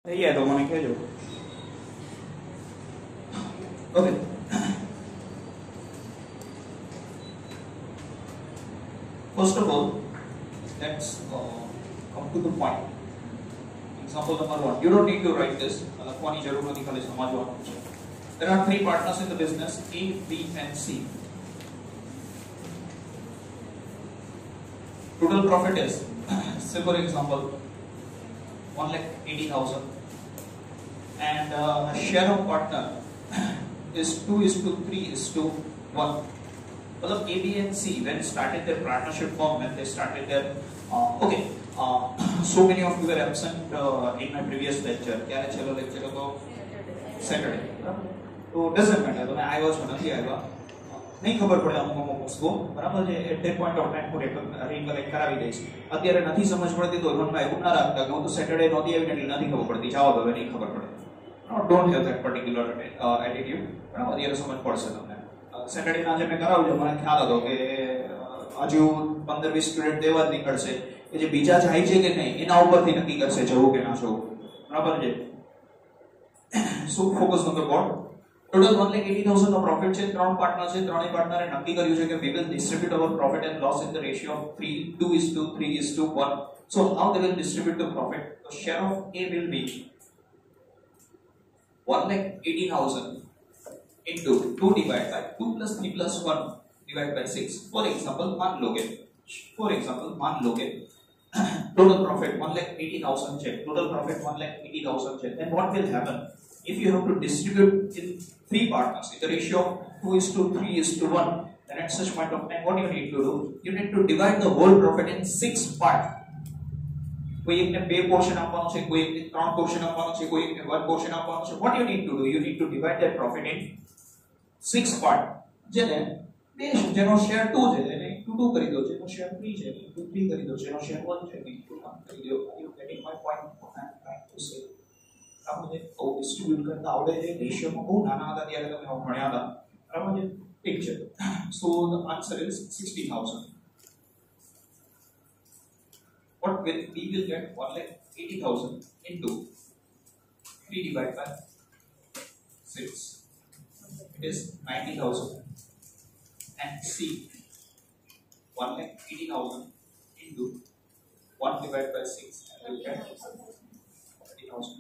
થઈ જાય તો મને કહેજો. Okay. First of all, let's come to the point. Example number 1. You don't need to write this. લખવાની જરૂર નથી, ખાલી સમજવાનું છે. There are three partners in the business: A, B, and C. Total profit is, say for example, 1,80,000, and share of partner is 2:3:1. Well, A, B, and C, when started their partnership firm, when they started their so many of you were absent in my previous lecture. क्या चलो lecture तो Saturday, तो doesn't matter. तो मैं आया हुआ सुना थी आया नहीं खबर પડે અમુક વસ્તુઓ બરાબર છે. At that point of time હું રિકલેક્ટ કરાવી દઈશ. અત્યારે નથી સમજ પડતી તો મનમાં એવું ના રાખતા કે હું તો સેટરડે નહોતી આવી એટલે નથી ખબર પડતી. જાઓ હવે નહીં ખબર પડે. Don't have that particular attitude. બરાબર, અત્યારે સમજ પડશે તમને. સેટરડે ના જે મેં કરાવ્યું મને ખ્યાલ હતો કે હજુ 15-20 સ્ટુડન્ટ દેવા જ નીકળશે કે જે બીજા જાય છે કે નહીં એના ઉપરથી નક્કી કરશે જવું કે ના જવું. બરાબર છે. So focus on the board. Total 1,80,000 નો પ્રોફિટ છે. ત્રણ પાર્ટનર છે. ત્રણેય પાર્ટનરે નક્કી કર્યું છે કે we will distribute our profit and loss in the ratio of 2:3:1. So how they will distribute the profit? The share of A will be 1,80,000 into 2 divided by 2 plus 3 plus 1 divided by 6. For example, मान लोगे total profit 1,80,000 check. Total profit 1,80,000 check. Then what will happen? If you have to distribute in three partners in the ratio of 2:3:1, then at such point of time, what you need to do? You need to divide the whole profit in 6 parts. कोई एक ने 2 portion આપવાનો છે, કોઈ એક ને 3 portion આપવાનો છે, કોઈ એક ને 1 portion આપવાનો છે. What you need to do? You need to divide that profit in 6 part. જેને જેનો શેર 2 છે એને 2 કરી દો, જેનો શેર 3 છે એને 3 કરી દો, જેનો શેર 1 છે એને 1 કરી દો. Are you getting my point? I'm trying to say. આપણે ડિસ્ટ્રીબ્યુટ કરતા આવડે છે. રેશિયોમાં બહુ નાના હતા ત્યારે તમે ભણ્યા હતા. બરાબર છે. ઠીક છે. So the answer is 60,000. What will we will get? 1,80,000 into 3 divided by 6. It is 90,000. And C, 1,80,000 into 1 divided by 6. And we will get 30,000.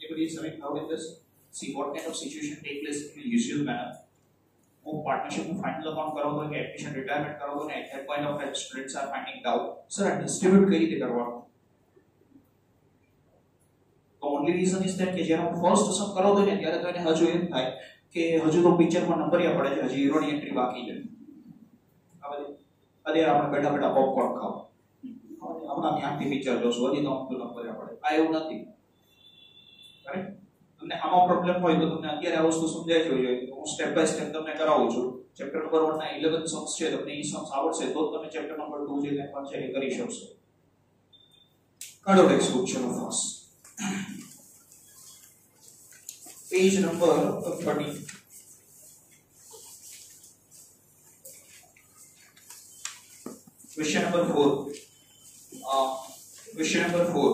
Everybody is having doubt in this? See what kind of situation take place in the usual manner. वो partnership में final account करो तो admission retirement करो तो at that point of time students are finding out sir distribute कई રીતે કરવાનું. તો ઓન્લી રીઝન ઇઝ ધેટ કે જ્યારે ફર્સ્ટ સમ કરો તો ને ત્યારે તો એને હજુ એમ થાય કે હજુ તો પિક્ચરમાં નંબરિયા પડે છે, હજી હીરોની એન્ટ્રી બાકી છે. હવે અત્યારે આપણે બેઠા બેઠા પોપકોર્ન ખાઓ, હમણાં ધ્યાનથી પિક્ચર જોશો, હજી તો નંબરિયા પડે. આ એવું નથી. રાઈટ? તમને આમાં પ્રોબ્લેમ હોય તો તમને અત્યારે આ વસ્તુ સમજાય જોઈએ. હું સ્ટેપ બાય સ્ટેપ તમને કરાવું છું. ચેપ્ટર નંબર 1 ના 11 સમ્સ છે, તમને ઈ સમ્સ આવડશે તો તમે ચેપ્ટર નંબર 2 જે કંઈ પણ છે એ કરી શકશો. કાઢો ટેક્સ્ટ બુક. ચલો fast. Page number 30. Question number 4. Question number 4.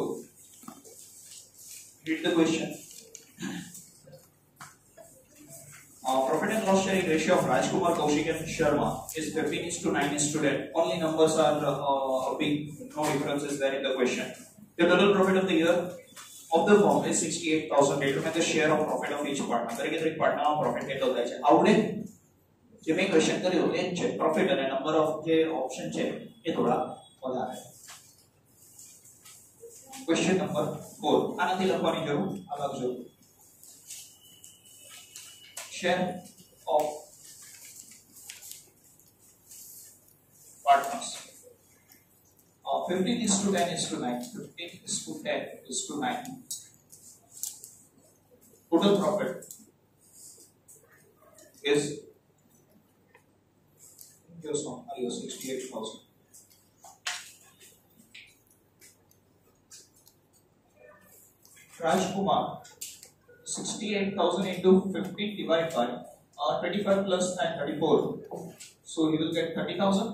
Read the question. Profit and loss sharing ratio of Rajkumar, Kaushik and Sharma is 15:9:10. Only numbers are big, no differences there in the question. The total profit of the year of the firm is 68,000. Determine the share of profit of each partner. દરેક partner નો profit કેટલો થાય છે આવડે? જે મેં question કર્યો એ જ છે. પ્રોફિટ અને નંબર ઓફ જે ઓપ્શન છે એ થોડા વધારે. Question number 4. આનાથી લખવાની જરૂર આ લખજો. Share of partners. 15:10:9. 15:10:9. Total profit is 68,000. Rajkumar, 68,000 into 15 divided by 25 plus 9, 34. So he will get 30,000.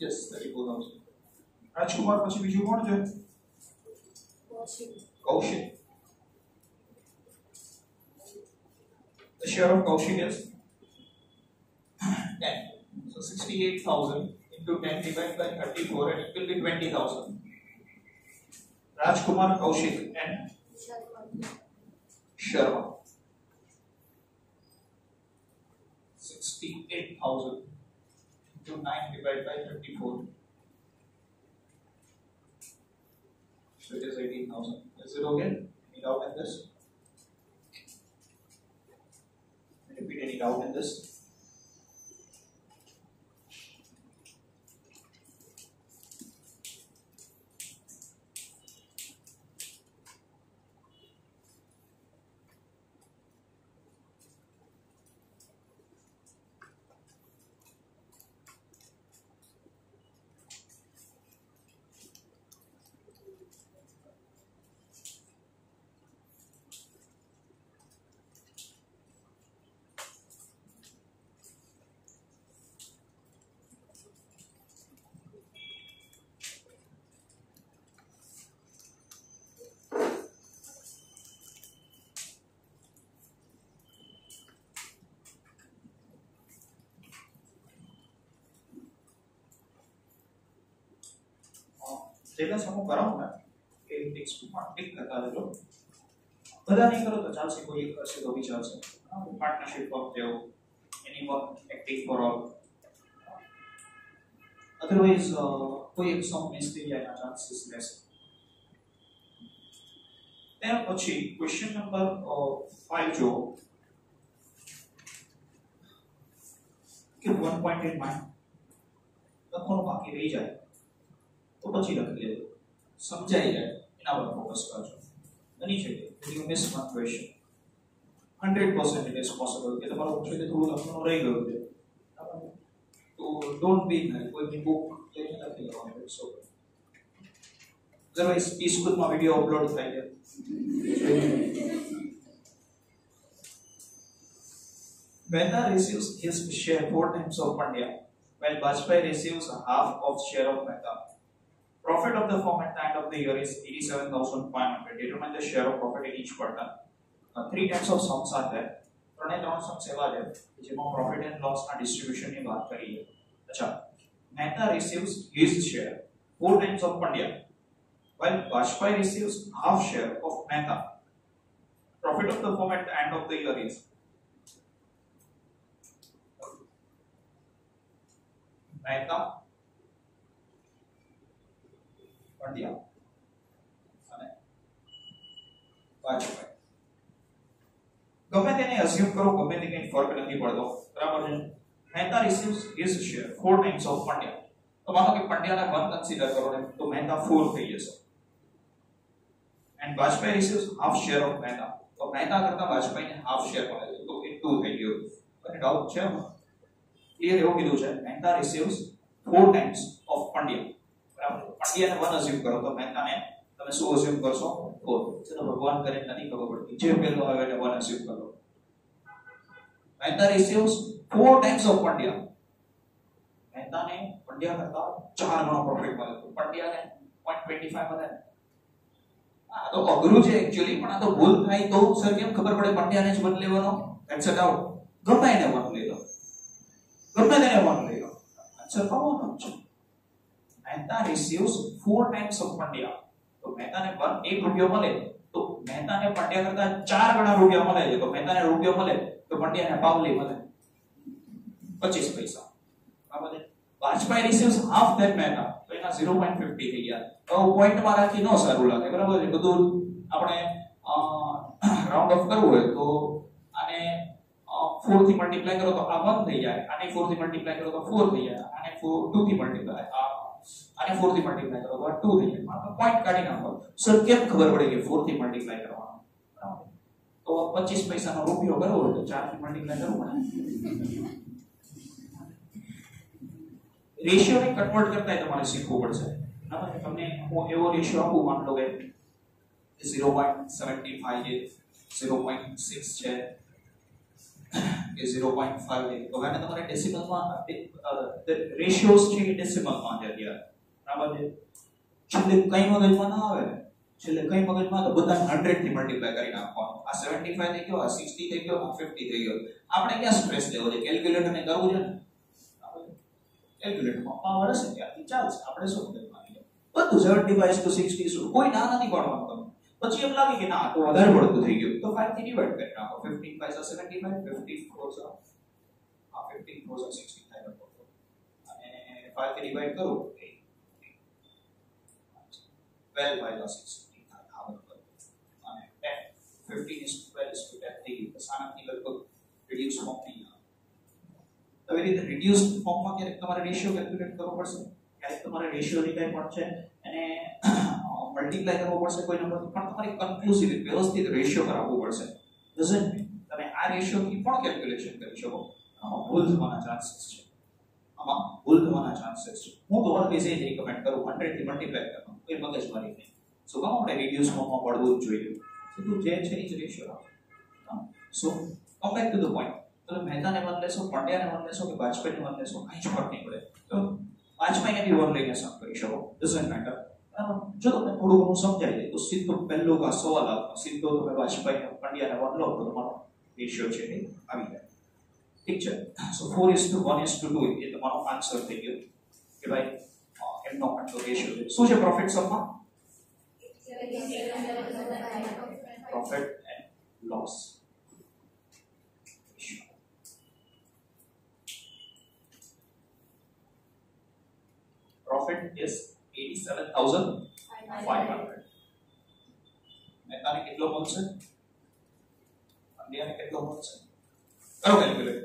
Yes, 34,000. રાજકુમાર પછી બીજું કોણ છે? Kaushik. The share of Kaushik is 10. So 68,000 into 10 divided by 34 and it will be 20,000. Rajkumar, Kaushik and Sharma. 68,000 into 9 divided by 34. So it is 18,000. Is it okay? Any doubt in this? Repeat, any doubt in this? જેલા સમૂહ કરાવો ને એ ટેક્સ્ટમાં tick કરતા રહેજો બધા નહીં કરો તો ચાલશે કોઈ એક કરશે તો બી ચાલશે partnership of Dev anyone acting for all otherwise કોઈ એક સમ મિસ થઈ જાય ના ચાન્સીસ લેસ ત્યાર પછી ક્વેશ્ચન નંબર 5 જો કે 1.8 માં લખવાનું બાકી રહી જાય तो પછી લખી લેજો સમજાઈ જાય એના પર ફોકસ કરજો બની શકે you miss one question 100% it is possible કે તમારો ઓપ્શન થોડું લખવાનું રહી ગયું છે તો ડોન્ટ બી કોઈ બુક લઈને લખી લેવાનું ઇટ્સ ઓકે અધરવાઇઝ ઈ સ્કૂલમાં વિડિયો અપલોડ થાય છે Mehta receives his share 4 times of Pandya while Bajpayee receives half of share of Mehta. Profit of the firm at the end of the year is 87,500. Determine the share of profit in each quarter. 3 types of sums are there. ત્રણે ત્રણ sums એવા છે જેમાં profit and loss ના distribution ની વાત કરીએ. અચ્છા, Mehta receives his share 4 times of Pandya while Bajpayee receives half share of Mehta. Profit of the firm at the end of the year is Mehta Pandya અને Bajpayee. ગમે તેને assume કરો, ગમે તે કંઈ ફરક નથી પડતો, બરાબર છે. Mehta receives his share 4 times of Pandya. તો માનો કે પંડ્યાના 1 કન્સિડર કરો ને તો Mehta 4 થઈ જશે. And Bajpayee receives half share of Mehta. તો Mehta કરતા Bajpayee ને half share મળે છે તો એ 2 થઈ ગયું. અને ડાઉટ છે ક્લિયર એવું કીધું છે Mehta receives 4 times of Pandya. બરાબર, પંડ્યાને 1 અઝ્યુમ કરો તો Mehta ને તમે શું અઝ્યુમ કરશો 4. ચલો ભગવાન કરે નથી ખબર પડતી, જે પહેલો આવે એને 1 અઝ્યુમ કરો. Mehta receives 4 times of Pandya. Mehta ને પંડ્યા કરતા 4 ગણો પ્રોફિટ મળે તો પંડ્યાને 0.25 મળે. આ તો અઘરું છે એક્ચ્યુઅલી, પણ આ તો ભૂલ થાય તો સર કેમ ખબર પડે પંડ્યાને જ 1 લેવાનો? That's a doubt. ગમે એને 1 લઈ લો, ગમે તેને 1 લઈ લો, આન્સર આવવાનો છે. Mehta receives 4 times of Pandya. તો Mehta ને 1 રૂપિયો મળે તો Mehta ને પંડ્યા કરતા 4 ગણા રૂપિયા મળે છે તો Mehta ને રૂપિયો મળે તો પંડ્યાને પાવલી મળે 25 પૈસા. બરાબર છે. Bajpayee receives half that Mehta તો એના 0.50 થઈ ગયા. તો પોઈન્ટ માં રાખી નો સારું લાગે, બરાબર છે. બધું આપણે રાઉન્ડ ઓફ કરવું હોય તો આને 4 થી મલ્ટીપ્લાય કરો તો આ 1 થઈ જાય, આને 4 થી મલ્ટીપ્લાય કરો તો 4 થઈ જાય, આને 2 થી મલ્ટીપ્લાય આને 4 થી મલ્ટીપ્લાય કરો તો 2 થઈ જાય. માત્ર પોઈન્ટ કાઢી નાખો. સર કેમ ખબર પડે કે 4 થી મલ્ટીપ્લાય કરવાનો? બરાબર, તો 25 પૈસાનો રૂપિયો કરવો હોય તો 4 થી મલ્ટીપ્લાય કરવું પડે. રેશિયો ને કન્વર્ટ કરતા તમારે શીખવું પડશે. બરાબર, તમને હું એવો રેશિયો આપું, માન લો કે 0.75 છે, 0.6 છે કે 0.5 છે, તો આને તમારે ડેસિમલમાં રેશિયોસ છે એ ડેસિમલમાં છે અત્યારે. બરાબર છે. છેલ્લે કઈ મગજમાં ના આવે છેલ્લે કઈ મગજમાં તો બધા 100 થી મલ્ટીપ્લાય કરી નાખવાનો. આ 75 થઈ ગયો, આ 60 થઈ ગયો, આ 50 થઈ ગયો. આપણે ક્યાં સ્ટ્રેસ લેવો છે? કેલ્ક્યુલેટર ને કરવું છે ને. કેલ્ક્યુલેટરમાં પાવર હશે ત્યાંથી ચાલશે. આપણે શું મગજમાં લઈએ બધું 75 to 60 શું કોઈ ના નથી પાડવાનું તમે. પછી એમ લાગે કે ના તો વધારે પડતું થઈ ગયું તો 5 થી ડિવાઇડ કરી નાખો. 15 5 75, 50 ક્રોસ આ 15 ક્રોસ 60 થાય અને 5 થી ડિવાઇડ કરો 12 by 60 થાય બરાબર. અને 10 15 is to 12 is to 10 થઈ ગયું. સાનાથી લગભગ રિડ્યુસ ફોર્મ નહીં આવે. તો એ રીતે રિડ્યુસ ફોર્મમાં ક્યારેક તમારે રેશિયો કેલ્ક્યુલેટ કરવો પડશે, ક્યારેક તમારે રેશિયો ની કંઈ પણ છે અને મલ્ટીપ્લાય કરવો પડશે કોઈ નંબરથી, પણ તમારે કન્ક્લુસિવ વ્યવસ્થિત રેશિયો કરાવવો પડશે. ડઝન્ટ મીન તમે આ રેશિયોથી પણ કેલ્ક્યુલેશન કરી શકો. આમાં ભૂલ થવાના ચાન્સીસ છે. હું તો ઓલવેઝ એ જ રિકમેન્ડ કરું 100 થી મલ્ટીપ્લાય કરવાનું. કોઈ મગજમારી નહીં. સો કામ આપણે રિડ્યુસ ફોર્મમાં પડવું જ જોઈએ. સીધું જે છે એ જ રેશિયો રાખો. So come back to the point. તો મહેતાને 1 લેશો, પંડ્યાને 1 લેશો કે વાજપેયીને 1 લેશો, કાંઈ જ ફરક નહીં પડે. તો વાજપેયીને બી 1 લઈને સમ કરી શકો. Doesn't matter. જો તમને થોડું ઘણું સમજાય જાય તો સીધો પહેલો કા સવાલ આપો, સીધો તમે વાજપેયીને પંડ્યાને 1 લો તો તમારો રેશિયો છે એ આવી જાય. ઠીક છે. સો 4:1:2 એ તમારો આન્સર થઈ ગયો કે ભાઈ એમનો આટલો રેશિયો છે. શું છે પ્રોફિટ સમમાં? Profit and loss. Profit is 87,500. મહેતાને કેટલો મળશે? પંડ્યાને કેટલો મળશે? કરો કેલ્ક્યુલેટ.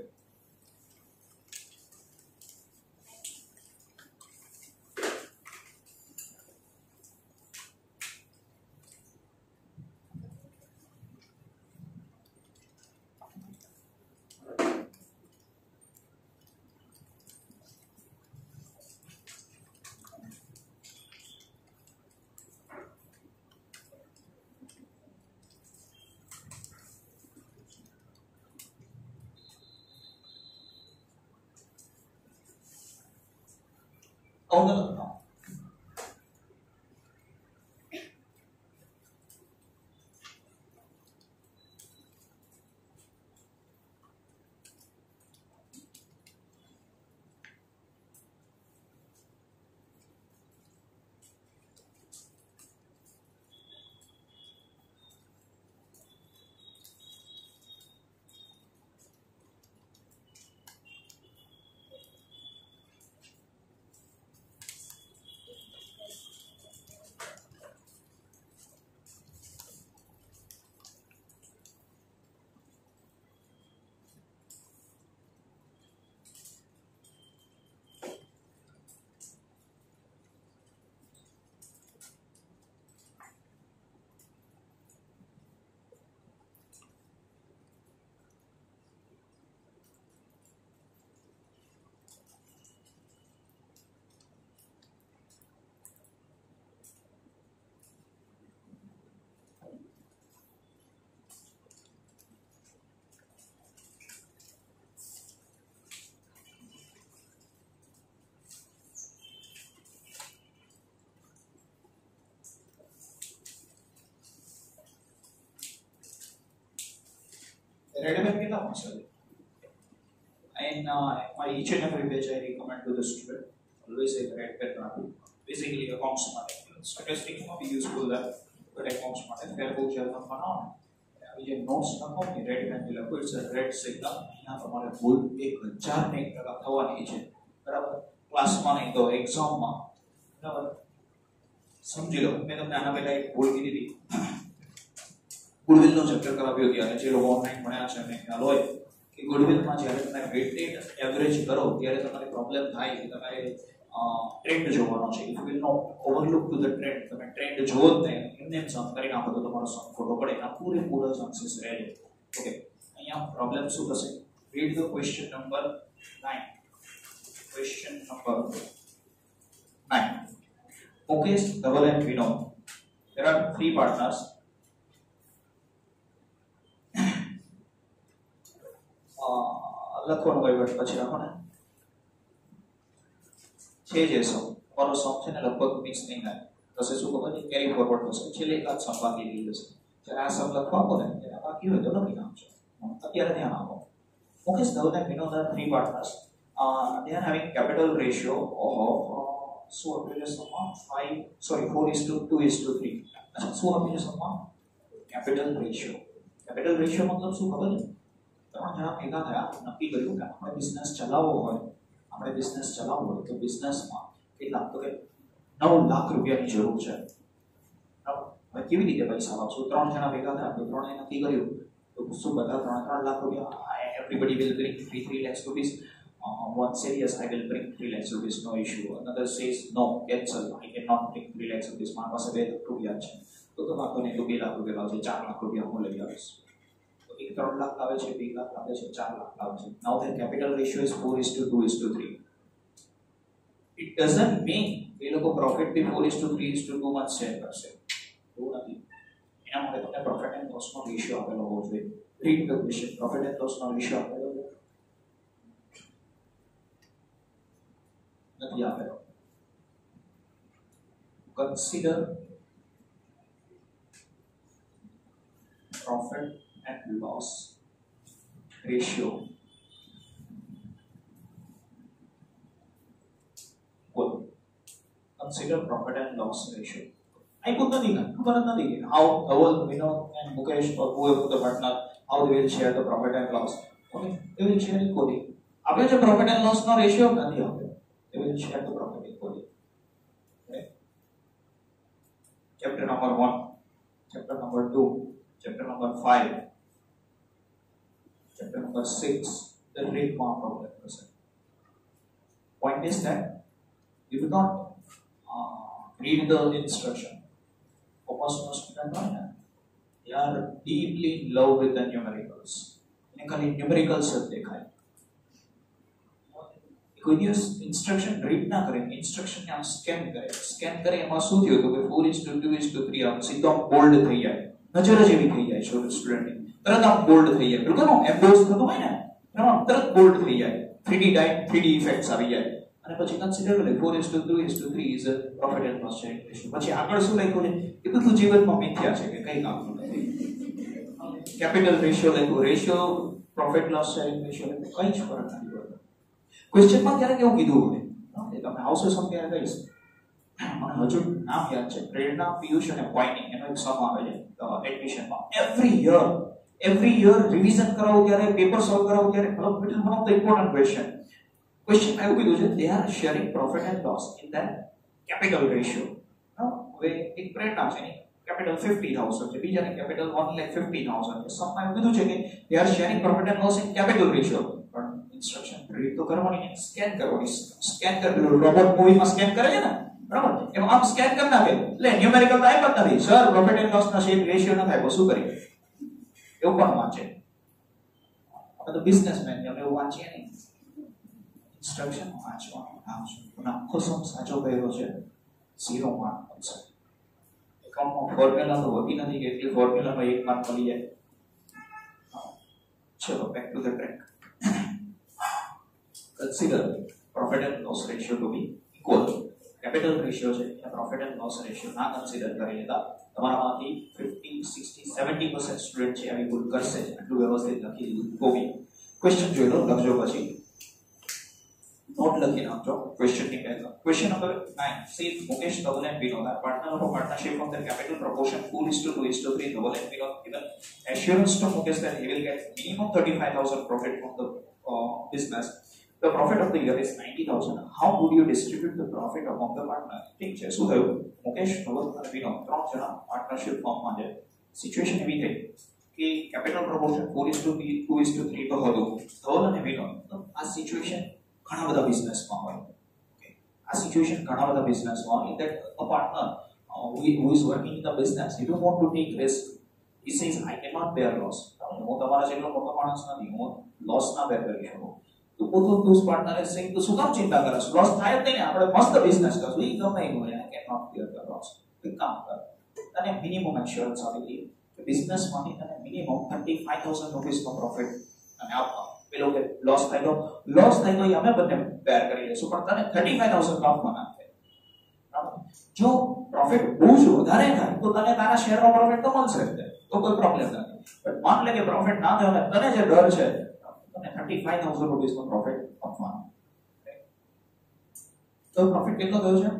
Readymade કેટલા મળશે? And my each and every page I recommend to the student always a red pen રાખવું. Basically accounts માટે statistics માં બી useful છે, but accounts માટે fair book જ્યારે લખવાનો હોય આવી જે નોટ્સ લખો કે રેડ પેન થી લખો ઇટ્સ રેડ સિગ્નલ. અહીંયા તમારે ભૂલ 1001% થવાની છે બરાબર. ક્લાસમાં નહીં તો એક્ઝામમાં બરાબર. સમજી લો મેં તમને આના પહેલા એક ભૂલ કીધી હતી. ગુડવિલનો ચેપ્ટર કરાવ્યો ત્યારે જે લોકો ઓનલાઈન ભણ્યા છે એમને ખ્યાલ હોય કે ગુડવિલમાં જ્યારે તમે વેઇટેડ એવરેજ કરો ત્યારે તમારે પ્રોબ્લેમ થાય કે તમારે ટ્રેન્ડ જોવાનો છે. If you will not overlook to the trend, તમે ટ્રેન્ડ જોવો જ નહીં એમને એમ સમ કરી નાખો તો તમારો સમ ખોટો પડે. એના પૂરેપૂરા ચાન્સીસ રહે છે. ઓકે, અહીંયા પ્રોબ્લેમ શું થશે? Read the question number 9. Question number 9. Mukesh, Dhaval and Vinod. There are 3 partners. લખવાનું વહીવટ પછી રાખો ને છે જે સમ તમારો સમ છે ને લગભગ મિક્સ નહીં થાય. થશે શું ખબર છે, કેરી ફોરવર્ડ થશે, છેલ્લે એકાદ સમ બાકી રહી જશે. જ્યારે આ સમ લખવા આપો ને ત્યારે બાકી હોય તો લખી નાખજો. અત્યારે ધ્યાન આપો. Mukesh, Dhawan and Vinod are three partners. They are having capital ratio of so આપણે જે સમમાં 4:2:3. શું આપણે જે સમમાં capital ratio. Capital ratio મતલબ શું ખબર છે? ત્રણ જણા ભેગા થયા, નક્કી કર્યું કે આપણે બિઝનેસ ચલાવવો હોય તો બિઝનેસમાં કેટલા તો કે 9 લાખ રૂપિયાની જરૂર છે. હવે કેવી રીતે પૈસા લાવશું? ત્રણ જણા ભેગા થયા તો ત્રણે નક્કી કર્યું તો શું બધા 3 લાખ રૂપિયા. Everybody will bring 3 lakhs rupees. One says yes, I will bring 3 lakhs rupees, no issue. Another says no, cancel, I cannot bring 3 lakhs rupees. મારા પાસે 2 લાખ રૂપિયા છે તો વાંધો નહીં, તો 2 લાખ રૂપિયા લાવશે, 4 લાખ રૂપિયા હું લઈ આવીશ. તો એક 3 લાખ લાવે છે, 2 લાખ લાવે છે, 4 લાખ લાવે છે. Now their capital ratio is 4:2:3. It doesn't mean એ લોકો પ્રોફિટ બી 4:3:2 માં શેર કરશે, એવું નથી. એના માટે તમને પ્રોફિટ એન્ડ લોસ નો રેશિયો આપેલો હોવો જોઈએ. Read the question. Profit and loss no ratio આપેલો નથી આપેલો. Consider profit and loss ratio. Good. Consider profit and loss ratio. I put nothing. How Dhawan, Vinod, and Mukesh or whoever the partner, how they will share the profit and loss. Okay, they will share equally. આપણે જે profit and loss નો ratio નથી આપ્યો, they will share the profit equally. Okay. Chapter number 1, chapter number 2, chapter number 5, chapter number 6, the rate mark of that person. Point is that you do not read the instruction. Focus on student one. They are deeply in love with the numericals. इन्हें खाली numericals से देखा है. कोई दिवस instruction read ना करें, instruction ने हम scan करें हमारा सूत्र हो तो कि 4:2:3 हम सीधा bold થઈ જાય, નજર જેવી થઈ જાય સ્ટુડન્ટ ની, તરત આમ bold થઈ જાય, बिल्कुल हम emboss થતું હોય ને, એમાં તરત bold થઈ જાય, 3D effects આવી જાય. અને પછી કન્સિડર કરે 4:2:3 is a profit and loss sharing ratio. પછી આગળ શું લખ્યું છે એ બધું જીવનમાં મિથ્યા છે કે કઈ કામનું નથી. કેપિટલ રેશિયો લખ્યું, ratio profit loss sharing ratio લખ્યું, કઈ જ ફરક નથી પડતો. ક્વેશ્ચનમાં ક્યારેક એવું કીધું હોય એ તમે આવશે સમ ક્યારે કહીશ. મને હજુ નામ યાદ છે, પ્રેરણા, પિયુષ અને પોઈન્ટિંગ એનો એક સમ આવે છે એડમિશનમાં. એવરી યર રિવિઝન કરાવો ત્યારે, પેપર સોલ્વ કરાવો ત્યારે one of the important question એવું કીધું છે, they are sharing profit and loss in that capital ratio. હવે એક પ્રેરણા છે એની કેપિટલ 50,000 છે, બીજાને કેપિટલ 1,50,000 છે. સમમાં એવું કીધું છે કે they are sharing profit and loss in capital ratio. પણ ઇન્સ્ટ્રક્શન રીડ તો કરવાની નહીં, સ્કેન કરવાની. સ્કેન કરી રોબોટ મૂવીમાં સ્કેન કરે છે ને, બરાબર, એમ આમ સ્કેન કરી નાખે એટલે ન્યુમેરિકલ તો આપ્યા જ નથી. સર પ્રોફિટ એન્ડ લોસ ના શેર રેશિયો ન થાય, શું કરીએ? એવું કોણ વાંચે? આપણે તો બિઝનેસમેન ને એવું વાંચીએ નહીં. ઇન્સ્ટ્રક્શન વાંચવાનું કામ છે. પણ આખો સમ સાચો કહેલો છે 0 માર્ક મળશે. એકાઉન્ટમાં ફોર્મ્યુલા તો હોતી નથી કે એટલી ફોર્મ્યુલામાં 1 માર્ક મળી જાય. ચલો back to the track. Consider profit and loss ratio to be equal. Capital ratio છે એ પ્રોફિટ એન્ડ લોસ રેશિયો ના કન્સિડર કરી લેતા તમારામાંથી 50, 60, 70% સ્ટુડન્ટ છે આવી ભૂલ કરશે. આટલું વ્યવસ્થિત લખી દીધું તો બી ક્વેશ્ચન જોઈ લો, લખજો પછી નોટ લખી નાખજો ક્વેશ્ચન ની પહેલા. Question number 9 says Mukesh, Dhawan and Vinod are partner of a partnership of their capital proportion 4:2:3. Dhawan and Vinod given assurance to Mukesh that he will get minimum 35,000 profit from the business. The profit of the year is 90,000. How would you distribute the profit among the partners? ઠીક છે, શું થયું? મુકેશ, ધવલ અને વિનોદ ત્રણ જણા partnership ફોર્મમાં છે. Situation એવી થઈ કે કેપિટલ પ્રોપોર્શન 4:2:3 તો હતું. ધવલ અને વિનોદ, તો આ સિચ્યુએશન ઘણા બધા બિઝનેસમાં હોય. ઓકે, આ સિચ્યુએશન ઘણા બધા બિઝનેસમાં હોય. that a partner who is working in the business, he don't want to take risk. He says I cannot bear loss. હું તમારા જેટલો મોટો માણસ નથી, હું લોસ ના બેર કરી શકું. તો પોતો દોસ પાર્ટનરે સેમ તો શું કામ ચિંતા કરે છે? લોસ થાય જ નહીં ને, આપણે મસ્ત બિઝનેસ કરશું. ઈ ગમે એવું હોય, I cannot bear the loss. એક કામ કર, તને મિનિમમ ઇન્સ્યોરન્સ આપી દઈએ કે બિઝનેસમાંથી તને મિનિમમ 35,000 રૂપીસનો પ્રોફિટ અને આપવા. પેલો કે લોસ થાય તો અમે બંને બેર કરી લઈશું, પણ તને 35,000 આપવા ના થાય. જો પ્રોફિટ બહુ જ વધારે થાય તો તને તારા શેરનો પ્રોફિટ તો મળશે જ, તો કોઈ પ્રોબ્લેમ નથી. બટ માન લે કે પ્રોફિટ ના થયો ને તને જે ડર છે તને 35,000 રૂપીસ નો પ્રોફિટ આપવાનો, તો પ્રોફિટ કેટલો થયો છે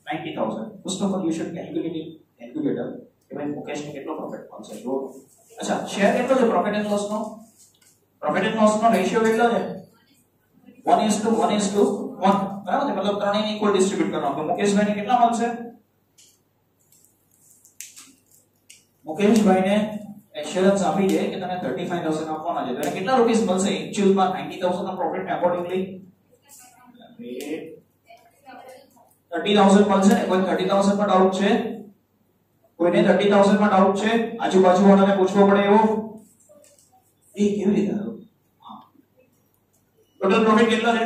90,000. First of all you should calculate in calculator કે ભાઈ મુકેશને કેટલો પ્રોફિટ મળશે. જો અચ્છા શેર કેટલો છે પ્રોફિટ એન્ડ લોસ નો? પ્રોફિટ એન્ડ લોસ નો રેશિયો કેટલો છે 1:1:1, બરાબર છે? મતલબ ત્રણેયને ઇક્વલ ડિસ્ટ્રીબ્યુટ કરવાનો. તો મુકેશભાઈને કેટલા મળશે? મુકેશભાઈને એશ્યોરન્સ આપી દે કે તને 35,000 આપવાના છે, તો એને કેટલા રૂપીસ મળશે એક્ચ્યુઅલમાં 90,000 નો પ્રોફિટ અકોર્ડિંગલી 30,000 મળશે ને? કોઈ 30,000 માં ડાઉટ છે? કોઈને 30,000 માં ડાઉટ છે? આજુબાજુ વાળાને પૂછવો પડે એવો? એ કેવી રીતે આવ્યો? ટોટલ પ્રોફિટ કેટલો છે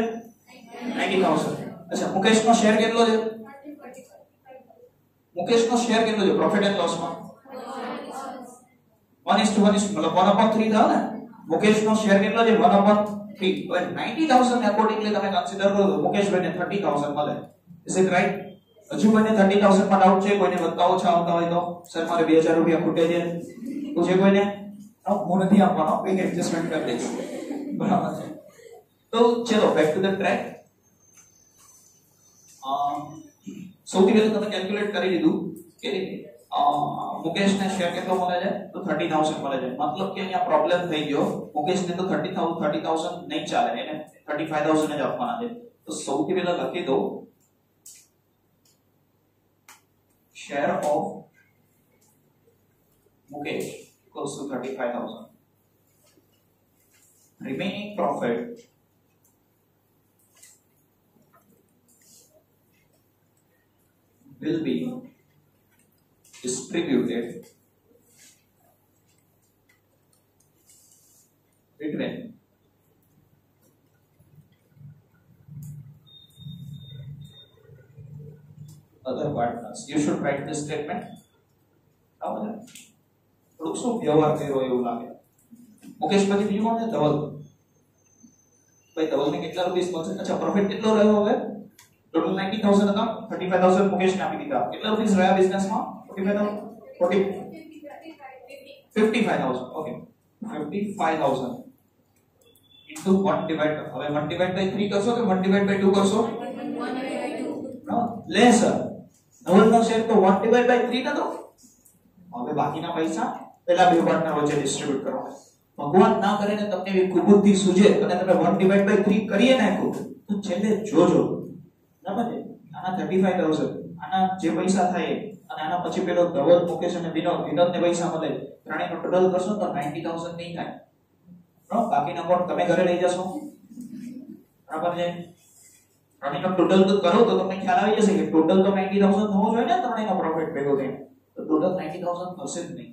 90,000. અચ્છા મુકેશનો શેર કેટલો છે? મુકેશનો શેર કેટલો છે પ્રોફિટ એન્ડ લોસ માં? 1:1 મતલબ 1/3 થાય ને. મુકેશનો શેર કેટલો છે 1/3. તો 90,000 ને અકોર્ડિંગલી તમે કન્સિડર કરો તો મુકેશભાઈને 30,000 મળે. Is it right? હજુ કોઈને 30,000 માં ડાઉટ છે? કોઈને વધતા ઓછા આવતા હોય તો સર મારે 2,000 રૂપિયા ખૂટે છે તો છે કોઈને? હું નથી આપવાનો, કંઈક એડજસ્ટમેન્ટ કરી દઈશું, બરાબર છે? તો ચલો બેક ટુ ધ ટ્રેક. સૌથી પહેલા તમે કેલ્ક્યુલેટ કરી દીધું કે મુકેશને શેર કેટલો મળે છે? તો 30,000 મળે છે. મતલબ કે અહીંયા પ્રોબ્લેમ થઈ ગયો. મુકેશને તો 30,000 નહીં ચાલે, એને 35,000 જ આપવાના છે. તો સૌથી પહેલા લખી દો share of Mukesh equals to 35,000. Remaining profit will be distributed between other partners. You should write this statement. બરાબર છે? થોડુંક શું વ્યવહાર કર્યો એવું લાગે. મુકેશ પછી બીજું કોણ છે? ધવલ. ભાઈ ધવલને કેટલા રૂપિયા મળશે? અચ્છા પ્રોફિટ કેટલો રહ્યો હવે? ટોટલ 90,000 હતા, 35,000 મુકેશને આપી દીધા. કેટલા રૂપિયા રહ્યા બિઝનેસમાં? 55,000. ઓકે 55,000 into 1 divided, હવે 1 divided by 3 કરશો કે 1 divided by 2 કરશો? 1 divided by 2. લે સર ધવલનો શેર તો 1 divided by 3 નતો. હવે બાકીના પૈસા પેલા બે પાર્ટનર વચ્ચે ડિસ્ટ્રીબ્યુટ કરવાના. ભગવાન ના કરે ને તમને એવી કુબુદ્ધિ સૂજે અને તમે 1 divided by 3 કરીએ નાખો તો છેલ્લે જોજો, બરાબર છે? આના 35,000 આના જે પૈસા થાય અને આના પછી પેલો ધવલ મુકેશ અને વિનોદને પૈસા મળે, ત્રણેયનો ટોટલ કરશો તો 90,000 નહીં થાય. બરાબર? બાકીના કોણ તમે ઘરે લઈ જશો, બરાબર છે? ત્રણેયનો ટોટલ તો કરો તો તમને ખ્યાલ આવી જશે કે ટોટલ તો 90,000 થવો જોઈએ ને ત્રણેયનો પ્રોફિટ ભેગો થઈને. તો ટોટલ 90,000 થશે જ નહીં.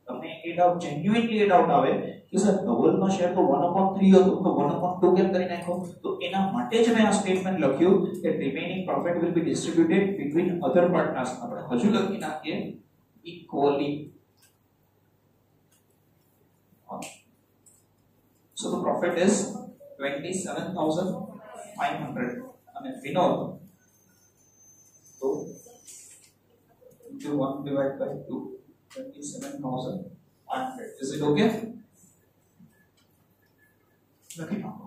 તમને એ ડાઉટ જેન્યુઇનલી એ ડાઉટ આવે કે સર ધવલનો શેર તો 1/3 હતો તો 1/2 કેમ કરી નાખ્યો? તો એના માટે જ મેં આ સ્ટેટમેન્ટ લખ્યું કે remaining profit will be distributed between other partners. આપણે હજુ લખી નાખીએ equally. So the profit is 27,500 અને વિનોદ તો 1 divided by 2 27,500. Is it okay? લખી નાખો.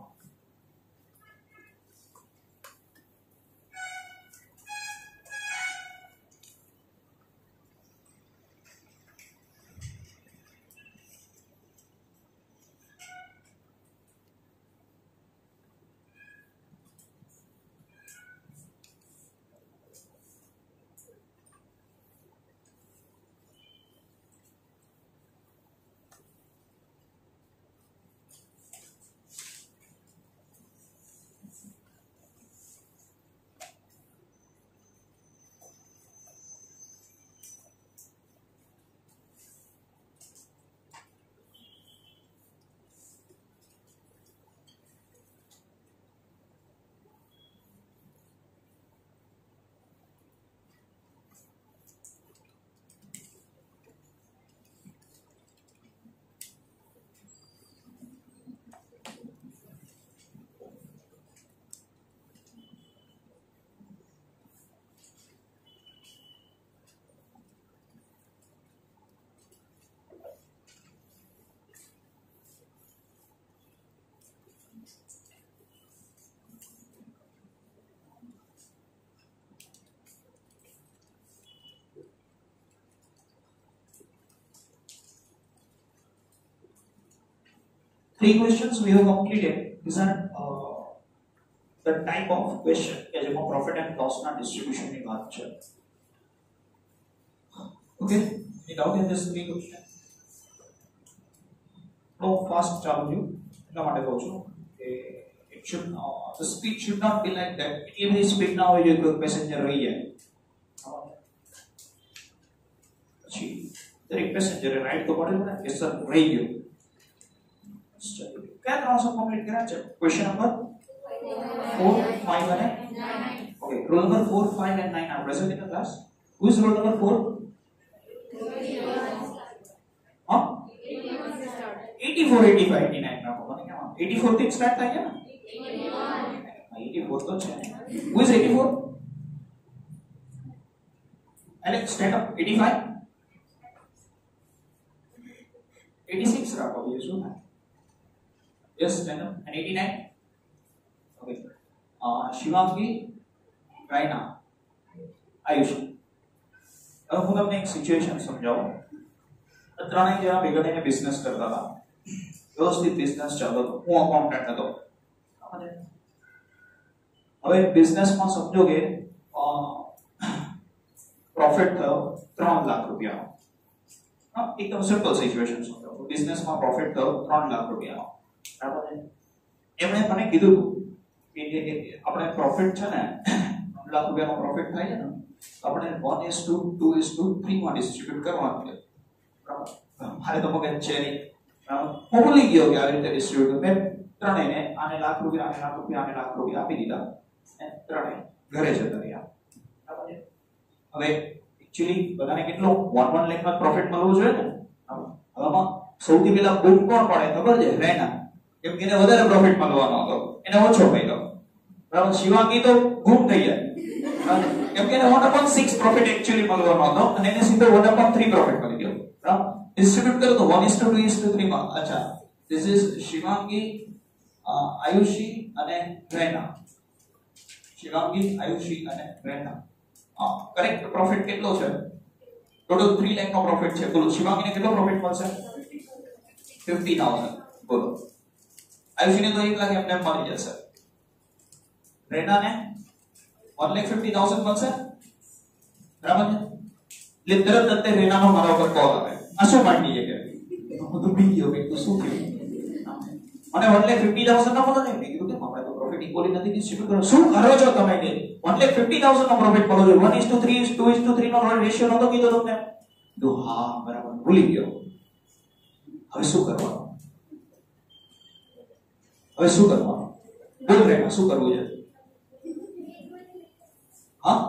3 questions we have completed. These are the type of question કે જેમાં profit and loss ના distribution ની વાત છે. Okay, any doubt in this 3 question? No, fast ચાલુ થયું એટલા માટે કહું છું કે it should the speed should not be like that. એટલી બધી સ્પીડ ના હોય જો કોઈ પેસેન્જર રહી જાય. પછી દરેક પેસેન્જરે રાઈટ તો પડે ને કે સર રહી ગયો. क्या ट्रांसफर कंप्लीट करा है question number 4 5 and 9 okay roll number 4 5 and 9 are present in the class. Who is roll number 4? huh 84 85 89 ना होगा क्या 84 तक स्टार्ट था क्या 84 तो है. Who is 84? Alex stand up. 85 86 रखो ये सुना. Yes, stand up. And 89? Okay. Shivangi, Raina, Ayush. अब હું તમને એક સિચ્યુએશન સમજાવું. ત્રણેય જણા ભેગા થઈને બિઝનેસ કરતા હતા. વ્યવસ્થિત બિઝનેસ ચાલતો હતો. હું અકાઉન્ટન્ટ હતો. હવે બિઝનેસમાં સમજો કે પ્રોફિટ થયો 3 લાખ રૂપિયાનો. એકદમ સિમ્પલ સિચ્યુએશન સમજો. બિઝનેસમાં પ્રોફિટ થયો 3 લાખ રૂપિયાનો. એમણે મને કીધું કે આપણે પ્રોફિટ છે ને 3 લાખ રૂપિયાનો પ્રોફિટ થાય છે ને આપણે 1:2:3 માં ડિસ્ટ્રીબ્યુટ કરવાનું છે. બરાબર મારે તો મગજ છે નહીં. હું ભૂલી ગયો કે આ રીતે ડિસ્ટ્રીબ્યુટ મેં ત્રણેયને આને લાખ રૂપિયા આને લાખ રૂપિયા આપી દીધા અને ત્રણેય ઘરે જતા રહ્યા. બરાબર હવે એક્ચ્યુઅલી બધાને કેટલો 1 લાખમાં પ્રોફિટ મળવું જોઈએ ને. હવેમાં સૌથી પહેલા બૂમ કોણ પડે ખબર છે? રેના. કેમ કે એને વધારે પ્રોફિટ મળવાનો હતો એને ઓછો મળ્યો. બરાબર શિવાંગી તો ગુમ થઈ જાય કેમ કે એને 1/6 પ્રોફિટ એક્ચ્યુઅલી મળવાનો હતો અને એને સીધો 1/3 પ્રોફિટ મળી ગયો. બરાબર ડિસ્ટ્રીબ્યુટ કરો તો 1:2:3 માં. અચ્છા ધીસ ઇઝ શિવાંગી આયુષી અને રેના. શિવાંગી આયુષી અને રેના. કરેક્ટ પ્રોફિટ કેટલો છે? ટોટલ 3 લાખ નો પ્રોફિટ છે. બોલો શિવાંગીને કેટલો પ્રોફિટ મળશે? 50,000. બોલો આયુષીને તો 1 લાખ એમને મળી જશે. રેનાને 1,50,000 મળશે. બરાબર છે એટલે તરત જ રેનાનો મારા ઉપર કોલ આવે. આ શું માંડી છે કે હું તો બી ગયો કે તું શું થયું મને 1,50,000 નો મળે ને. કીધું કે આપણે તો પ્રોફિટ ઇક્વલી નથી ડિસ્ટ્રીબ્યુટ કરો. શું કરો છો તમે કે 1,50,000 નો પ્રોફિટ મળો છો 1:3 2:3 નો રેશિયો નતો કીધો તમને. તો હા બરાબર ભૂલી ગયો. હવે શું કરવાનું? હવે શું કરવાનું? બોલ રેના શું કરવું છે? હા